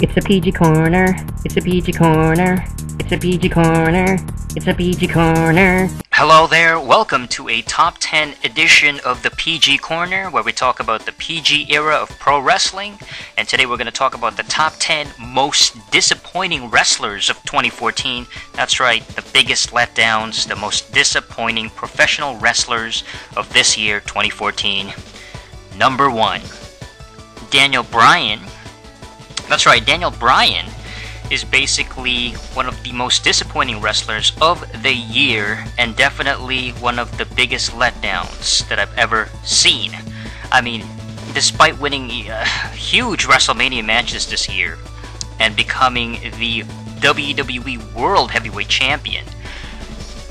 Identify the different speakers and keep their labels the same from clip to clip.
Speaker 1: It's a PG corner. It's a PG corner. It's a PG corner. It's a PG corner.
Speaker 2: Hello there, welcome to a top 10 edition of the PG Corner, where we talk about the PG era of pro wrestling. And today we're going to talk about the top 10 most disappointing wrestlers of 2014. That's right, the biggest letdowns, the most disappointing professional wrestlers of this year, 2014. Number 1, Daniel Bryan. That's right, Daniel Bryan is basically one of the most disappointing wrestlers of the year, and definitely one of the biggest letdowns that I've ever seen. I mean, despite winning huge WrestleMania matches this year and becoming the WWE World Heavyweight Champion,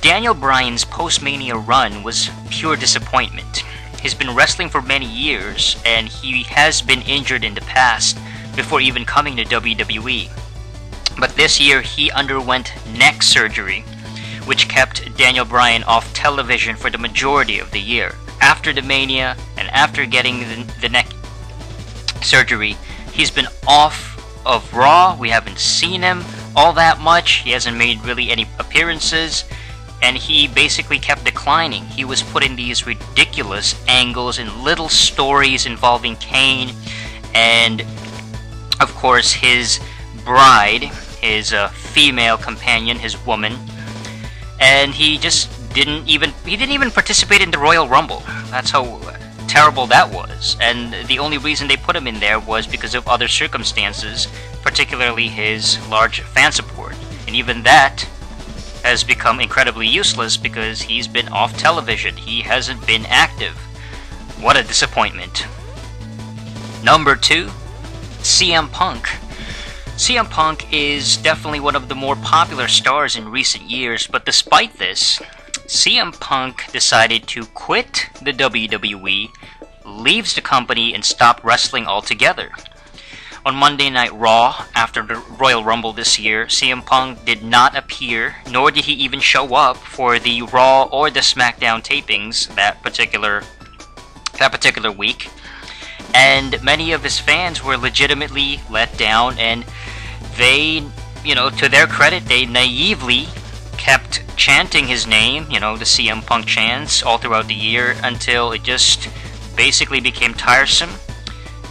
Speaker 2: Daniel Bryan's post-Mania run was pure disappointment. He's been wrestling for many years, and he has been injured in the past before even coming to WWE. But this year, he underwent neck surgery, which kept Daniel Bryan off television for the majority of the year. After the Mania, and after getting the neck surgery, he's been off of Raw. We haven't seen him all that much. He hasn't made really any appearances, and he basically kept declining. He was put in these ridiculous angles and little stories involving Kane, and of course his bride, his female companion, his woman, and he just didn't even participate in the Royal Rumble. That's how terrible that was. And the only reason they put him in there was because of other circumstances, particularly his large fan support. And even that has become incredibly useless because he's been off television. He hasn't been active. What a disappointment. Number 2, CM Punk. CM Punk is definitely one of the more popular stars in recent years, but despite this, CM Punk decided to quit the WWE, leaves the company, and stop wrestling altogether. On Monday Night Raw, after the Royal Rumble this year, CM Punk did not appear, nor did he even show up for the Raw or the SmackDown tapings that particular week. And many of his fans were legitimately let down, and they, to their credit, they naively kept chanting his name, the CM Punk chants, all throughout the year until it just basically became tiresome.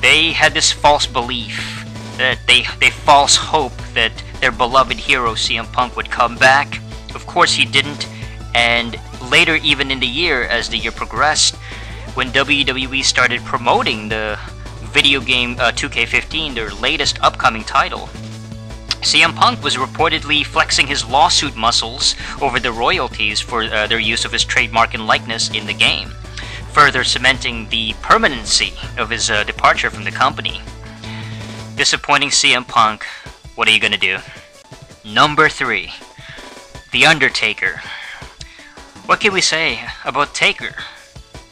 Speaker 2: They had this false belief, that they false hope that their beloved hero CM Punk would come back. Of course he didn't, and later, even in the year, as the year progressed, when WWE started promoting the video game 2K15, their latest upcoming title, CM Punk was reportedly flexing his lawsuit muscles over the royalties for their use of his trademark and likeness in the game, further cementing the permanency of his departure from the company. Disappointing CM Punk. What are you gonna do? Number 3, The Undertaker. What can we say about Taker?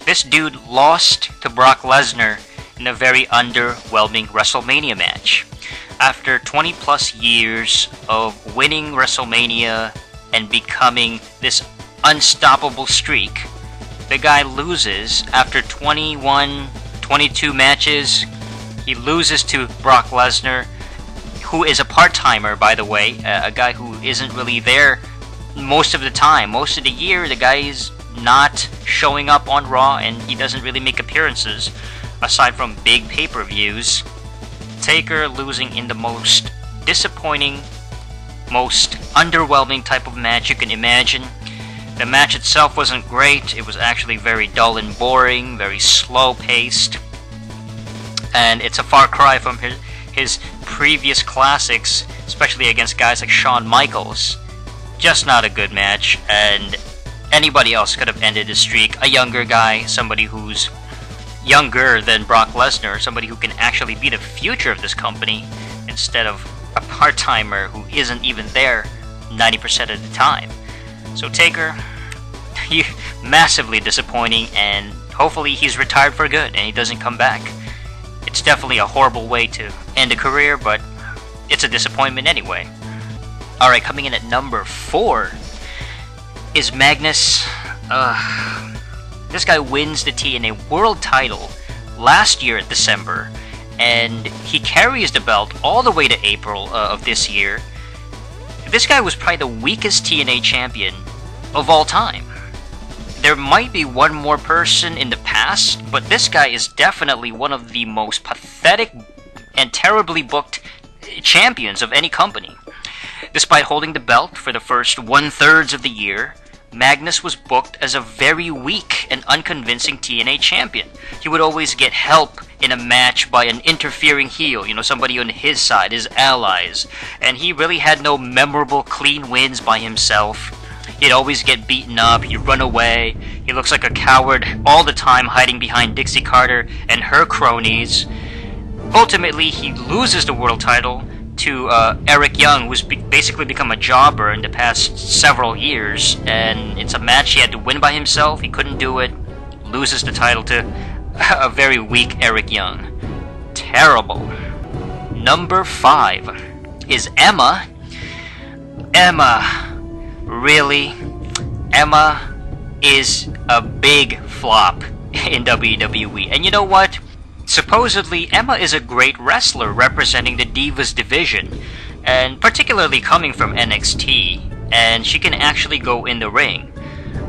Speaker 2: This dude lost to Brock Lesnar in a very underwhelming WrestleMania match. After 20 plus years of winning WrestleMania and becoming this unstoppable streak, the guy loses after 21, 22 matches. He loses to Brock Lesnar, who is a part-timer, by the way, a guy who isn't really there most of the time. Most of the year, the guy is not showing up on Raw, and he doesn't really make appearances aside from big pay-per-views. Taker losing in the most disappointing, most underwhelming type of match you can imagine. The match itself wasn't great. It was actually very dull and boring, very slow-paced, and it's a far cry from his previous classics, especially against guys like Shawn Michaels. Just not a good match, and anybody else could have ended the streak. A younger guy, somebody who's younger than Brock Lesnar, somebody who can actually be the future of this company, instead of a part-timer who isn't even there 90% of the time. So Taker, massively disappointing, and hopefully he's retired for good and he doesn't come back. It's definitely a horrible way to end a career, but it's a disappointment anyway. Alright, coming in at number 4 is Magnus. This guy wins the TNA World title last year in December, and he carries the belt all the way to April of this year. This guy was probably the weakest TNA champion of all time. There might be one more person in the past, but this guy is definitely one of the most pathetic and terribly booked champions of any company. Despite holding the belt for the first 1/3 of the year, Magnus was booked as a very weak and unconvincing TNA champion. He would always get help in a match by an interfering heel, somebody on his side, his allies, and he really had no memorable clean wins by himself. He'd always get beaten up, he'd run away, he looks like a coward all the time hiding behind Dixie Carter and her cronies. Ultimately, he loses the world title to Eric Young, who's basically become a jobber in the past several years, and it's a match he had to win by himself. He couldn't do it, loses the title to a very weak Eric Young. Terrible. Number 5 is Emma. Emma. Really? Emma is a big flop in WWE. And you know what? Supposedly, Emma is a great wrestler representing the Divas division, and particularly coming from NXT, and she can actually go in the ring.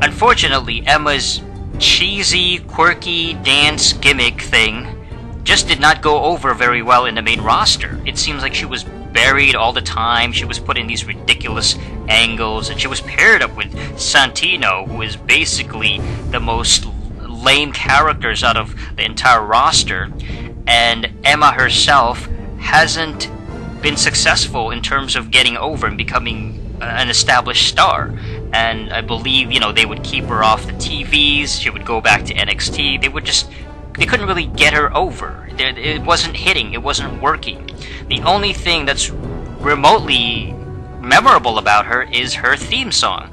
Speaker 2: Unfortunately, Emma's cheesy, quirky dance gimmick thing just did not go over very well in the main roster. It seems like she was buried all the time, she was put in these ridiculous angles, and she was paired up with Santino, who is basically the most lame characters out of the entire roster, and Emma herself hasn't been successful in terms of getting over and becoming an established star. And I believe, they would keep her off the TVs, she would go back to NXT, they couldn't really get her over. It wasn't hitting, it wasn't working. The only thing that's remotely memorable about her is her theme song.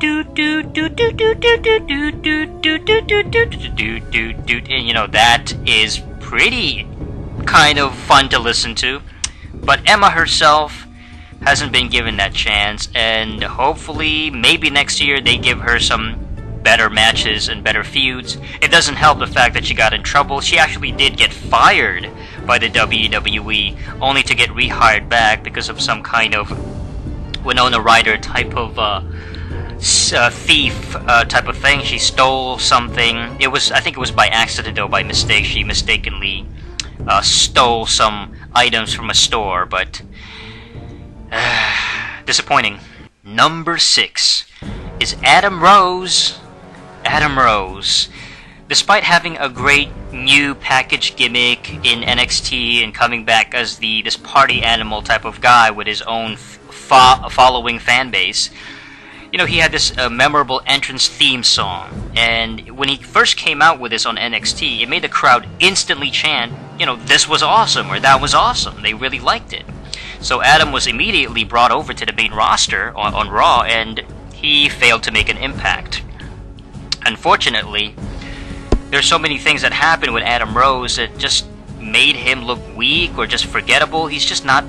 Speaker 2: And that is pretty kind of fun to listen to. But Emma herself hasn't been given that chance, and hopefully maybe next year they give her some better matches and better feuds. It doesn't help the fact that she got in trouble. She actually did get fired by the WWE, only to get rehired back because of some kind of Winona Ryder type of thief type of thing. She stole something. I think it was by accident, though, by mistake. She mistakenly stole some items from a store, but disappointing. Number 6 is Adam Rose. Adam Rose. Despite having a great new package gimmick in NXT and coming back as this party animal type of guy with his own following fan base, he had this memorable entrance theme song, and when he first came out with this on NXT, it made the crowd instantly chant, this was awesome, or that was awesome. They really liked it. So Adam was immediately brought over to the main roster on Raw, and he failed to make an impact. Unfortunately, there's so many things that happened with Adam Rose that just made him look weak or just forgettable. He's just not...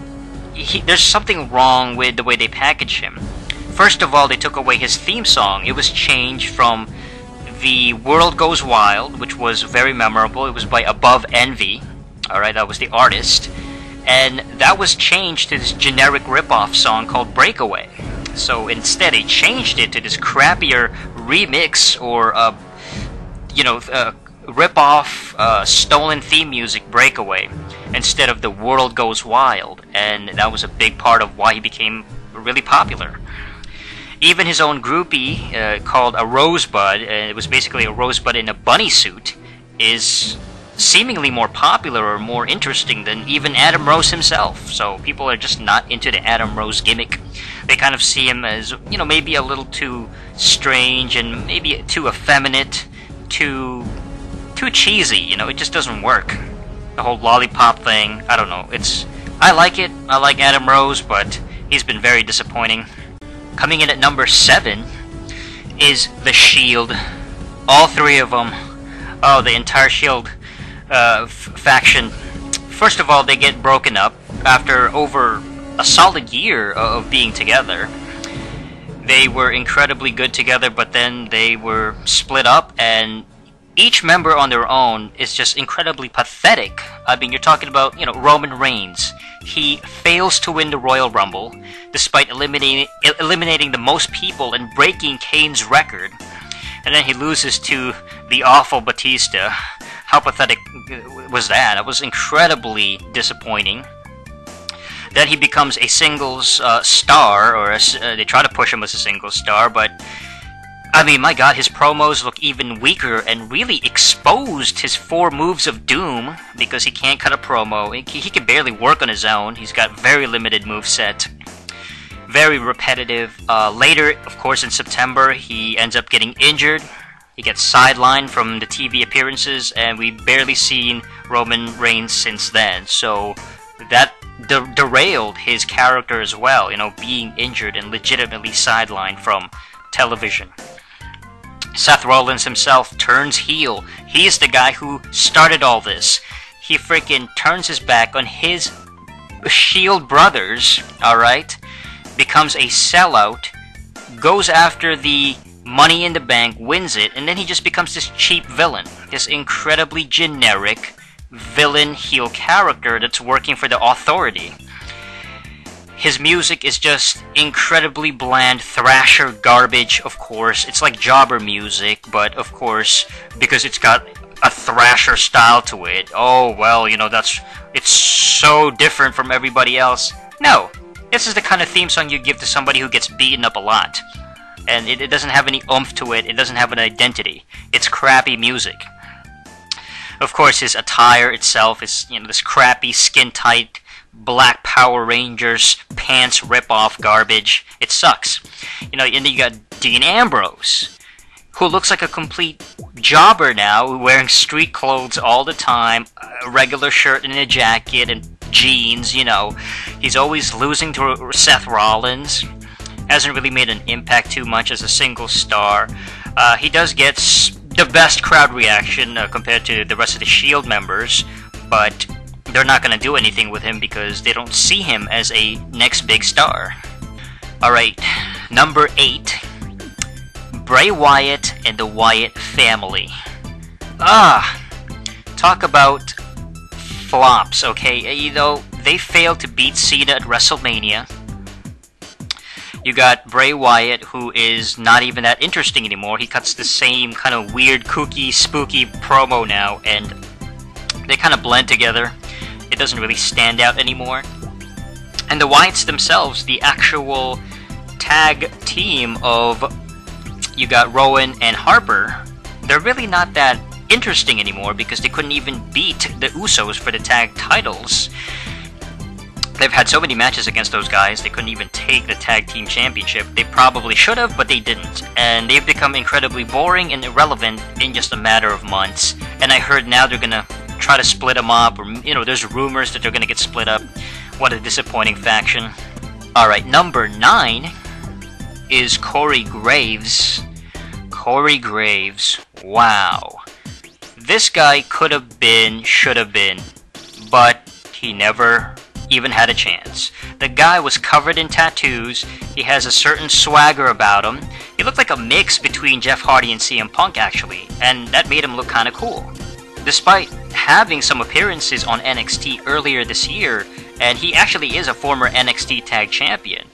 Speaker 2: there's something wrong with the way they package him. First of all, they took away his theme song. It was changed from The World Goes Wild, which was very memorable. It was by Above Envy. Alright, that was the artist. And that was changed to this generic ripoff song called Breakaway. So instead, they changed it to this crappier remix or, ripoff stolen theme music, Breakaway, instead of The World Goes Wild. And that was a big part of why he became really popular. Even his own groupie, called a Rosebud, it was basically a rosebud in a bunny suit, is seemingly more popular or more interesting than even Adam Rose himself. So people are just not into the Adam Rose gimmick. They kind of see him as, maybe a little too strange and maybe too effeminate, too cheesy. It just doesn't work. The whole lollipop thing, I don't know. I like it. I like Adam Rose, but he's been very disappointing. Coming in at number 7 is The Shield. All 3 of them. Oh, the entire Shield faction. First of all, they get broken up after over a solid year of being together. They were incredibly good together, but then they were split up, and each member on their own is just incredibly pathetic I mean, you're talking about, Roman Reigns. He fails to win the Royal Rumble, despite eliminating the most people and breaking Kane's record. And then he loses to the awful Batista. How pathetic was that? It was incredibly disappointing. Then he becomes a singles star, or they try to push him as a singles star, but I mean, my god, his promos look even weaker and really exposed his 4 moves of doom because he can't cut a promo. He can barely work on his own. He's got very limited moveset. Very repetitive. Later, of course, in September, he ends up getting injured. He gets sidelined from the TV appearances, and we've barely seen Roman Reigns since then. So that derailed his character as well, being injured and legitimately sidelined from television. Seth Rollins himself turns heel. He's the guy who started all this. He freaking turns his back on his Shield brothers, alright? Becomes a sellout, goes after the Money in the Bank, wins it, and then he just becomes this cheap villain. This incredibly generic villain heel character that's working for the Authority. His music is just incredibly bland, thrasher garbage, of course. It's like jobber music, but of course, because it's got a thrasher style to it, oh, well, it's so different from everybody else. No, this is the kind of theme song you give to somebody who gets beaten up a lot. And it doesn't have any oomph to it, it doesn't have an identity. It's crappy music. Of course, his attire itself is, this crappy, skin-tight, black Power Rangers pants rip-off garbage. It sucks. And then you got Dean Ambrose, who looks like a complete jobber now, wearing street clothes all the time, a regular shirt and a jacket and jeans, He's always losing to Seth Rollins. Hasn't really made an impact too much as a single star. He does get the best crowd reaction compared to the rest of the Shield members, but they're not going to do anything with him because they don't see him as a next big star. Alright, number 8. Bray Wyatt and the Wyatt family. Talk about flops, okay? They failed to beat Cena at WrestleMania. You got Bray Wyatt, who is not even that interesting anymore. He cuts the same kind of weird, kooky, spooky promo now, and they kind of blend together. It doesn't really stand out anymore. And the Wyatts themselves, the actual tag team of, you got Rowan and Harper, they're really not that interesting anymore because they couldn't even beat the Usos for the tag titles. They've had so many matches against those guys, they couldn't even take the tag team championship. They probably should have, but they didn't. And they've become incredibly boring and irrelevant in just a matter of months. And I heard now they're gonna try to split them up, or there's rumors that they're gonna get split up. What a disappointing faction. Alright, number 9 is Corey Graves. Corey Graves, wow. This guy could have been, should have been, but he never even had a chance. The guy was covered in tattoos, he has a certain swagger about him. He looked like a mix between Jeff Hardy and CM Punk actually, and that made him look kinda cool. Despite having some appearances on NXT earlier this year, and he actually is a former NXT Tag Champion,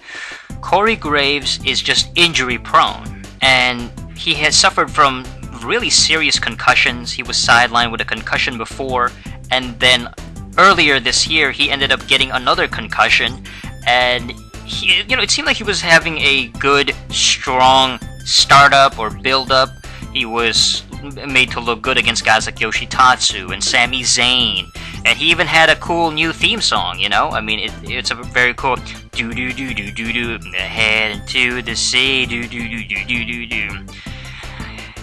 Speaker 2: Corey Graves is just injury prone, and he has suffered from really serious concussions. He was sidelined with a concussion before, and then earlier this year he ended up getting another concussion, and he, it seemed like he was having a good, strong startup or build-up. He was made to look good against guys like Yoshitatsu and Sami Zayn, and he even had a cool new theme song, I mean, it's a very cool do do do do do do head into the sea do do do do do do do.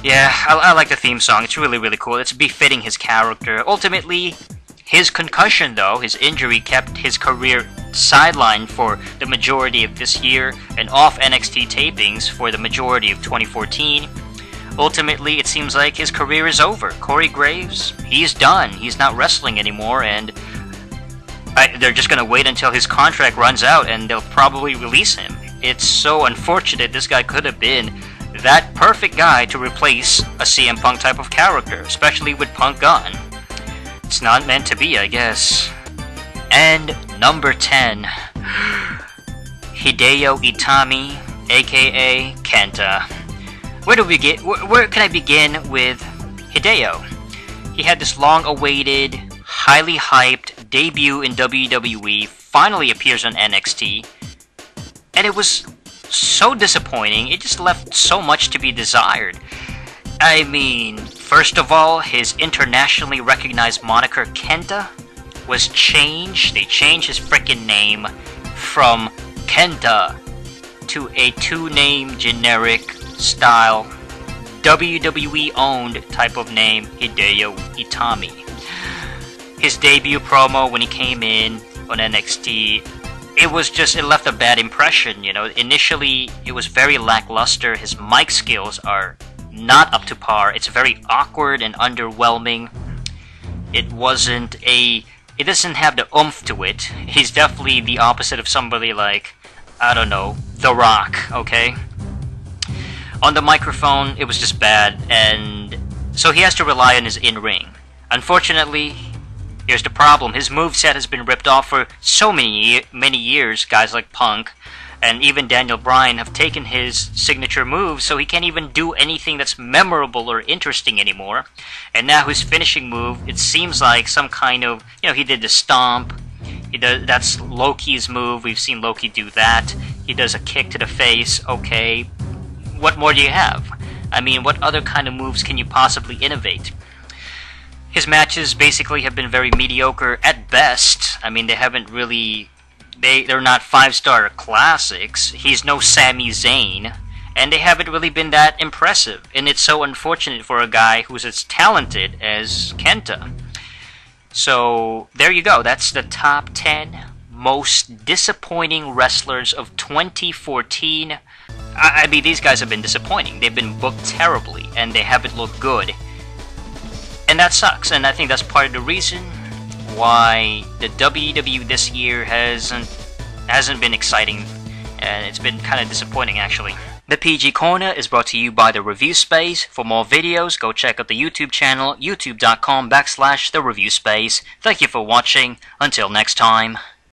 Speaker 2: Yeah, I like the theme song. It's really, really cool. It's befitting his character. Ultimately, his concussion, though, his injury, kept his career sidelined for the majority of this year and off NXT tapings for the majority of 2014. Ultimately, it seems like his career is over. Corey Graves, he's done. He's not wrestling anymore, and they're just going to wait until his contract runs out, and they'll probably release him. It's so unfortunate. This guy could have been that perfect guy to replace a CM Punk type of character, especially with Punk gone. It's not meant to be, I guess. And number 10, Hideo Itami, aka Kenta. Where can I begin with Hideo? He had this long-awaited, highly hyped debut in WWE, finally appears on NXT, and it was so disappointing. It just left so much to be desired. I mean, first of all, his internationally recognized moniker Kenta was changed. They changed his frickin' name from Kenta to a two-name generic style WWE owned type of name, Hideo Itami. His debut promo when he came in on NXT, it left a bad impression, you know. Initially, it was very lackluster. His mic skills are not up to par. It's very awkward and underwhelming. It doesn't have the oomph to it. He's definitely the opposite of somebody like, I don't know, The Rock, okay? On the microphone, it was just bad, and so he has to rely on his in-ring. Unfortunately, here's the problem. His moveset has been ripped off for so many years. Guys like Punk and even Daniel Bryan have taken his signature moves, so he can't even do anything that's memorable or interesting anymore. And now his finishing move, it seems like some kind of, you know, he did the stomp. That's Loki's move. We've seen Loki do that. He does a kick to the face. Okay, what more do you have? I mean, what other kind of moves can you possibly innovate? His matches basically have been very mediocre at best. I mean, they haven't really... They're not 5-star classics. He's no Sami Zayn. And they haven't really been that impressive. And it's so unfortunate for a guy who's as talented as Kenta. So, there you go. That's the top 10 most disappointing wrestlers of 2014. I mean, these guys have been disappointing. They've been booked terribly, and they haven't looked good. And that sucks, and I think that's part of the reason why the WWE this year hasn't been exciting, and it's been kind of disappointing, actually. The PG Corner is brought to you by TheReviewSpace. For more videos, go check out the YouTube channel, youtube.com/TheReviewSpace. Thank you for watching. Until next time.